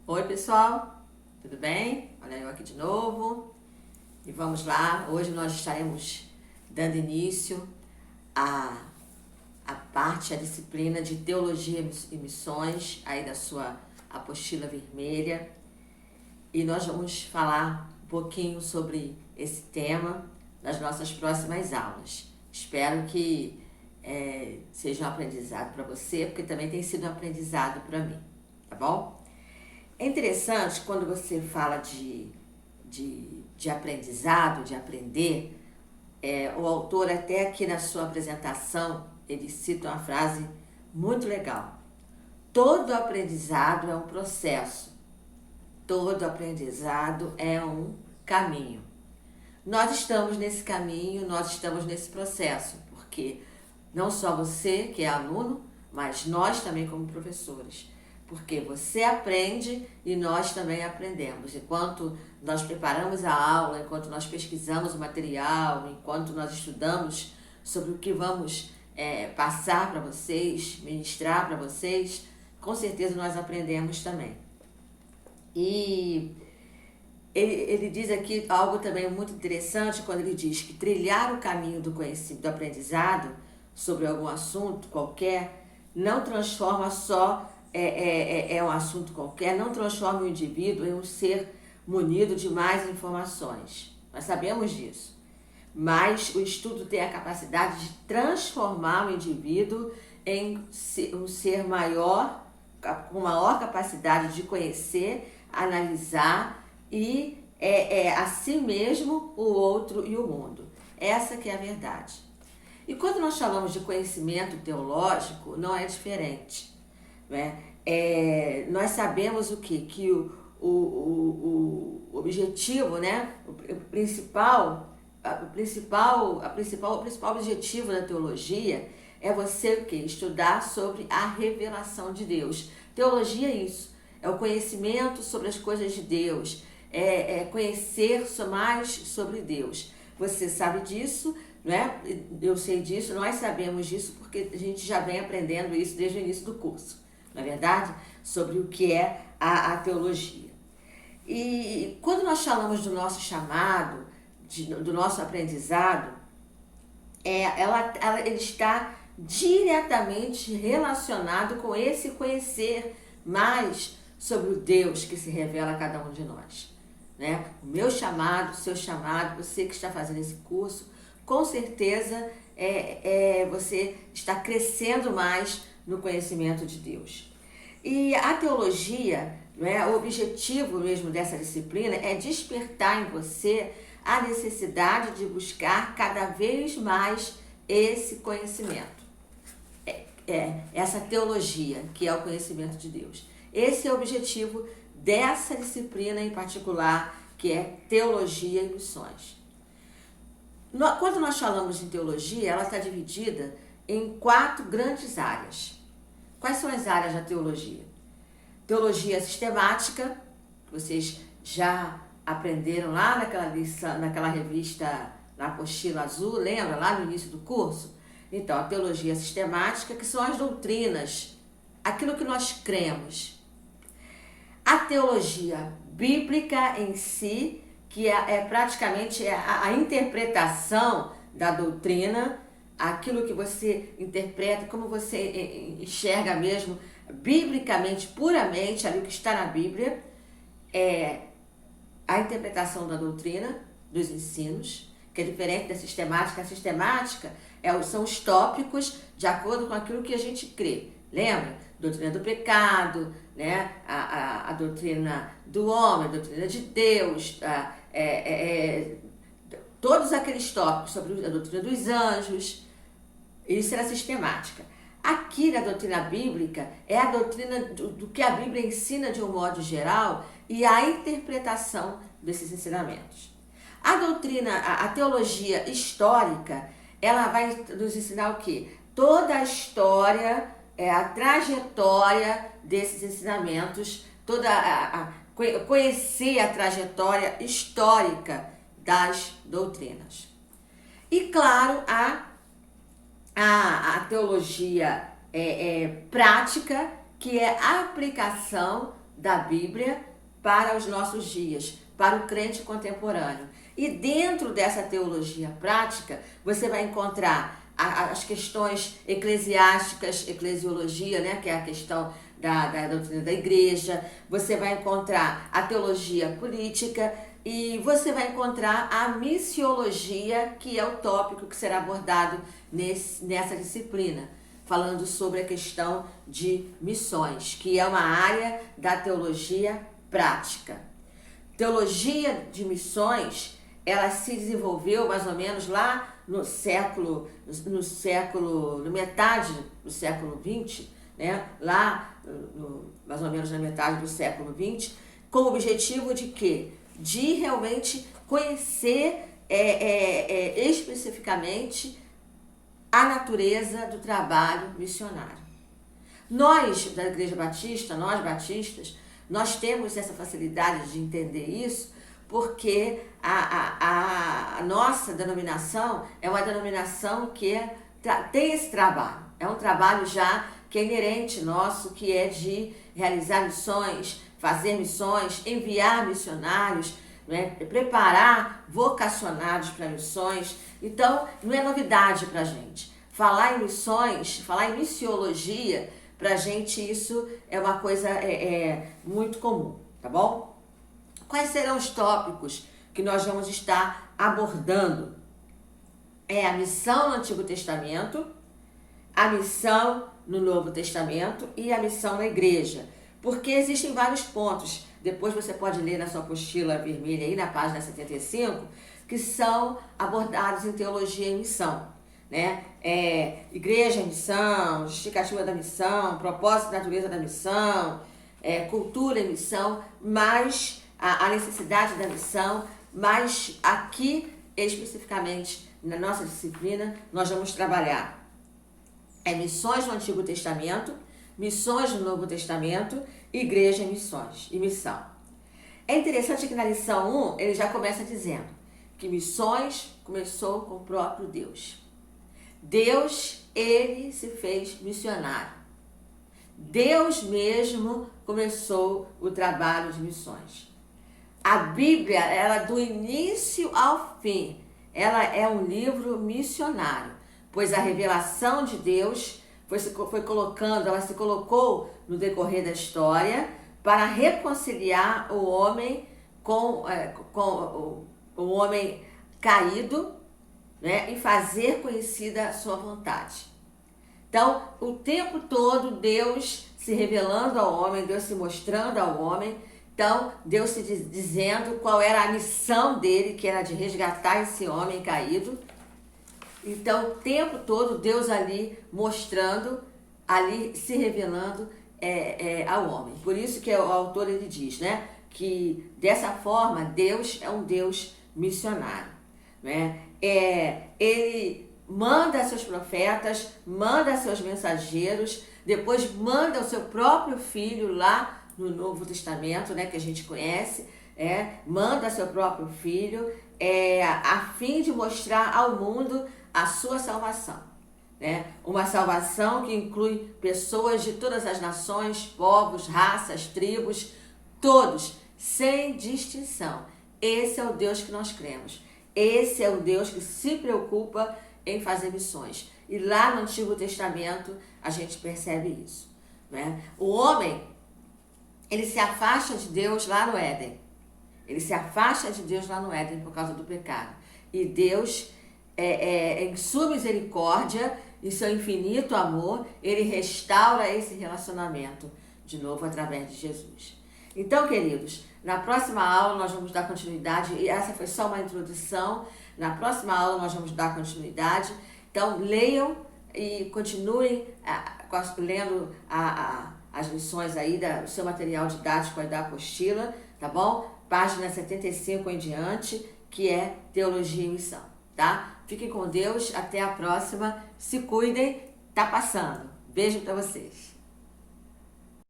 Oi pessoal, tudo bem? Olha eu aqui de novo e vamos lá. Hoje nós estaremos dando início à, à disciplina de Teologia e Missões, aí da sua apostila vermelha. E nós vamos falar um pouquinho sobre esse tema nas nossas próximas aulas. Espero que seja um aprendizado para você, porque também tem sido um aprendizado para mim, tá bom? É interessante quando você fala de aprendizado, de aprender, o autor até aqui na sua apresentação, ele cita uma frase muito legal. Todo aprendizado é um processo, todo aprendizado é um caminho. Nós estamos nesse caminho, nós estamos nesse processo, porque não só você que é aluno, mas nós também como professores. Porque você aprende e nós também aprendemos. Enquanto nós preparamos a aula, enquanto nós pesquisamos o material, enquanto nós estudamos sobre o que vamos passar para vocês, ministrar para vocês, com certeza nós aprendemos também. E ele diz aqui algo também muito interessante quando ele diz que trilhar o caminho do conhecimento, do aprendizado sobre algum assunto qualquer, não transforma só um assunto qualquer, não transforma o indivíduo em um ser munido de mais informações. Nós sabemos disso. Mas o estudo tem a capacidade de transformar o indivíduo em um ser maior, com maior capacidade de conhecer, analisar e assim mesmo o outro e o mundo. Essa que é a verdade. E quando nós falamos de conhecimento teológico, não é diferente. Né? Nós sabemos o quê? Que o objetivo, né? o principal objetivo da teologia é você o quê? Estudar sobre a revelação de Deus. Teologia é isso, é o conhecimento sobre as coisas de Deus, conhecer mais sobre Deus. Você sabe disso, né? Eu sei disso, nós sabemos disso porque a gente já vem aprendendo isso desde o início do curso, não é verdade? Sobre o que é a teologia. E quando nós falamos do nosso chamado, do nosso aprendizado, ele está diretamente relacionado com esse conhecer mais sobre o Deus que se revela a cada um de nós. Né? O meu chamado, o seu chamado, você que está fazendo esse curso, com certeza você está crescendo mais no conhecimento de Deus. E a teologia, né, o objetivo mesmo dessa disciplina é despertar em você a necessidade de buscar cada vez mais esse conhecimento. Essa teologia, que é o conhecimento de Deus. Esse é o objetivo dessa disciplina em particular, que é Teologia e Missões. Quando nós falamos em teologia, ela está dividida em 4 grandes áreas. Quais são as áreas da teologia? Teologia sistemática, que vocês já aprenderam lá naquela revista, na apostila azul, lembra? Lá no início do curso? Então, a teologia sistemática, que são as doutrinas, aquilo que nós cremos. A teologia bíblica em si, que praticamente a interpretação da doutrina, aquilo que você interpreta, como você enxerga mesmo, biblicamente, puramente, ali o que está na Bíblia, a interpretação da doutrina, dos ensinos, que é diferente da sistemática. A sistemática são os tópicos de acordo com aquilo que a gente crê. Lembra? Doutrina do pecado, né? a doutrina do homem, a doutrina de Deus, todos aqueles tópicos sobre a doutrina dos anjos. Isso era sistemática. Aqui na doutrina bíblica é a doutrina do que a Bíblia ensina de um modo geral e a interpretação desses ensinamentos. A teologia histórica, ela vai nos ensinar o quê? Toda a história, a trajetória desses ensinamentos, conhecer a trajetória histórica das doutrinas. E claro, a teologia prática, que é a aplicação da Bíblia para os nossos dias, para o crente contemporâneo. E dentro dessa teologia prática, você vai encontrar as questões eclesiásticas, eclesiologia, né, que é a questão da doutrina da igreja, você vai encontrar a teologia política e você vai encontrar a missiologia, que é o tópico que será abordado nessa disciplina, falando sobre a questão de missões, que é uma área da teologia prática. Teologia de missões, ela se desenvolveu mais ou menos lá na metade do século XX, né? Mais ou menos na metade do século XX, com o objetivo de quê? De realmente conhecer especificamente a natureza do trabalho missionário. Nós, da Igreja Batista, nós batistas, nós temos essa facilidade de entender isso, porque a nossa denominação é uma denominação que tem esse trabalho. É um trabalho já que é inerente nosso, que é de realizar missões, fazer missões, enviar missionários, né, preparar vocacionados para missões. Então, não é novidade para a gente. Falar em missões, falar em missiologia, para a gente isso é uma coisa muito comum, tá bom? Quais serão os tópicos que nós vamos estar abordando? É a missão no Antigo Testamento, a missão no Novo Testamento e a missão na igreja. Porque existem vários pontos, depois você pode ler na sua apostila vermelha aí na página 75, que são abordados em teologia e missão, né? Igreja e missão, justificativa da missão, propósito e natureza da missão, cultura e missão, mas a necessidade da missão, mas aqui especificamente na nossa disciplina nós vamos trabalhar missões no Antigo Testamento, missões no Novo Testamento, igreja e missões e missão. É interessante que na lição 1 ele já começa dizendo que missões começou com o próprio Deus. Deus, ele se fez missionário. Deus mesmo começou o trabalho de missões. A Bíblia, ela do início ao fim, ela é um livro missionário, pois a revelação de Deus ela se colocou no decorrer da história para reconciliar o homem com o homem caído, né, e fazer conhecida a sua vontade. Então, o tempo todo Deus se revelando ao homem, Deus se mostrando ao homem. Então, Deus se dizendo qual era a missão dele, que era de resgatar esse homem caído. Então, o tempo todo, Deus ali mostrando, ali se revelando ao homem. Por isso que o autor ele diz, né, que dessa forma, Deus é um Deus missionário, né? Ele manda seus profetas, manda seus mensageiros, depois manda o seu próprio filho lá no Novo Testamento, né, que a gente conhece, manda seu próprio filho a fim de mostrar ao mundo a sua salvação, né? Uma salvação que inclui pessoas de todas as nações, povos, raças, tribos, todos, sem distinção. Esse é o Deus que nós cremos. Esse é o Deus que se preocupa em fazer missões. E lá no Antigo Testamento a gente percebe isso, né? O homem, ele se afasta de Deus lá no Éden. Ele se afasta de Deus lá no Éden por causa do pecado. E Deus, em sua misericórdia, em seu infinito amor, ele restaura esse relacionamento de novo através de Jesus. Então, queridos, na próxima aula nós vamos dar continuidade, e essa foi só uma introdução. Na próxima aula nós vamos dar continuidade. Então, leiam e continuem lendo as lições aí do seu material didático aí da apostila, tá bom? Página 75 em diante, que é Teologia e Missão, tá? Fiquem com Deus, até a próxima, se cuidem, tá passando. Beijo pra vocês.